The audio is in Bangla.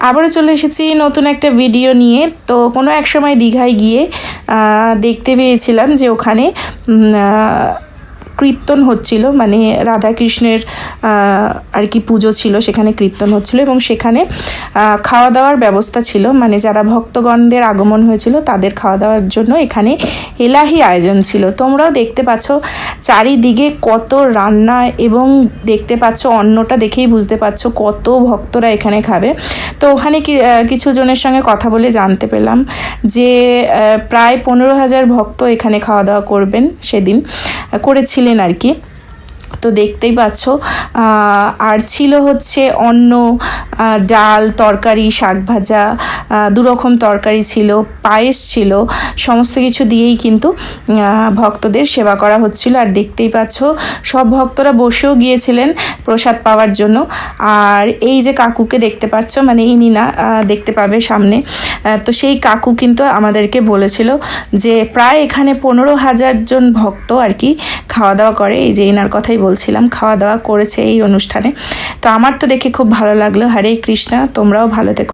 আবারও চলে এসেছি নতুন একটা ভিডিও নিয়ে। তো কোনো এক সময় দীঘায় গিয়ে দেখতে পেয়েছিলাম যে ওখানে কীর্তন হচ্ছিল, মানে রাধাকৃষ্ণের আর কি পুজো ছিল, সেখানে কীর্তন হচ্ছিল এবং সেখানে খাওয়া দাওয়ার ব্যবস্থা ছিল, মানে যারা ভক্তগণদের আগমন হয়েছিল তাদের খাওয়া দাওয়ার জন্য এখানে এলাহি আয়োজন ছিল। তোমরাও দেখতে পাচ্ছ চারিদিকে কত রান্না এবং দেখতে পাচ্ছ অন্নটা দেখেই বুঝতে পারছো কত ভক্তরা এখানে খাবে। তো ওখানে কিছু জনের সঙ্গে কথা বলে জানতে পেলাম যে প্রায় 15,000 ভক্ত এখানে খাওয়া দাওয়া করবেন, সেদিন করেছিলেন আর কি। তো দেখতেই পাচ্ছ। আর ছিল হচ্ছে অন্ন, ডাল, তরকারি, শাক ভাজা, 2 রকম তরকারি ছিল, পায়েস ছিল, সমস্ত কিছু দিয়েই কিন্তু ভক্তদের সেবা করা হচ্ছিল। আর দেখতেই পাচ্ছ সব ভক্তরা বসেও গিয়েছিলেন প্রসাদ পাওয়ার জন্য। আর এই যে কাকুকে দেখতে পাচ্ছ, মানে ইনি না, দেখতে পাবে সামনে, তো সেই কাকু কিন্তু আমাদেরকে বলেছিল যে প্রায় এখানে 15,000 জন ভক্ত আর কি খাওয়া দাওয়া করে। এই যে এনার কথাই বলছিলাম, খাওয়া দাওয়া করেছে এই অনুষ্ঠানে। তো আমার তো দেখে খুব ভালো লাগলো। হরে কৃষ্ণা, তোমরাও ভালো থেকো।